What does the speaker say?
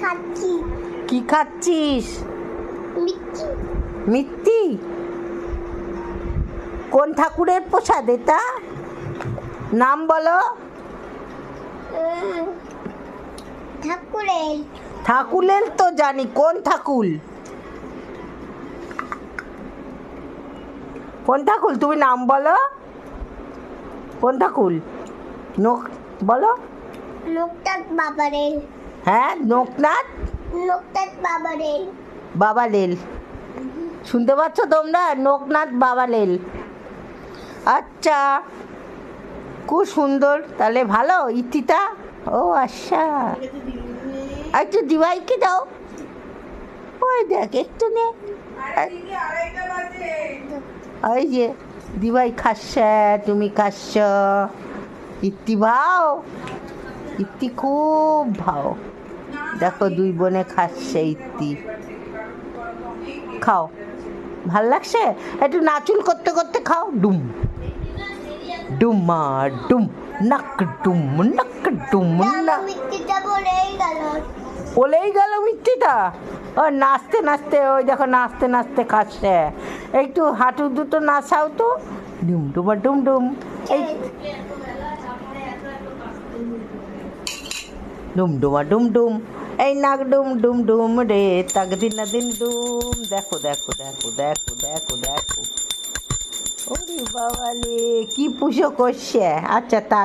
খাচ্ছি। কি খাচ্ছিস? মিষ্টি। মিথ্যি? কোন ঠাকুরের প্রসাদ এটা? নাম বলো। ঠাকুরের। ঠাকুরের তো জানি, কোন ঠাকুর? কোন ঠাকুর তুমি নাম বলো। কোন ঠাকুর? নোক বলো। লোকনাথ বাবারের। হ্যাঁ, লোকনাথ লোকনাথ বাবারের। বাবা লেল। শুনতে পাচ্ছ তোমরা? লোকনাথ বাবা লেল। আচ্ছা, খুব সুন্দর। তাহলে ভালো ইতিটা? ও আচ্ছা, একটু দিবাইকে দাও। ওই দেখ একটু নে। ওই যে দিবাই খাচ্ছে, তুমি খাচ্ছ। ইতি ভাও, ইতি খুব ভাও। দেখো দুই বোনে খাচ্ছে ইতি। খাও, ভাল লাগছে? একটু নাচুল করতে করতে খাও। ডুম ডুমা ডুম, নাক ডুম নাক ডুম নাক। মিষ্টিটা বলেই গেল। বলেই গেল মিথ্যিটা। ও নাচতে নাচতে, ওই দেখো নাচতে নাচতে খাচ্ছে। একটু হাঁটু দুটো নাচাও তো। ডুম ডুমা ডুম ডুম। এই ডুম ডুমা ডুম ডুম। এই নাক ডুম ডুম ডুম রে, তাক দিন দিন ডুম। দেখো দেখো দেখো দেখো দেখো দেখো। ওরে বাবা রে, কি পুজো করছে। আচ্ছা, তাক।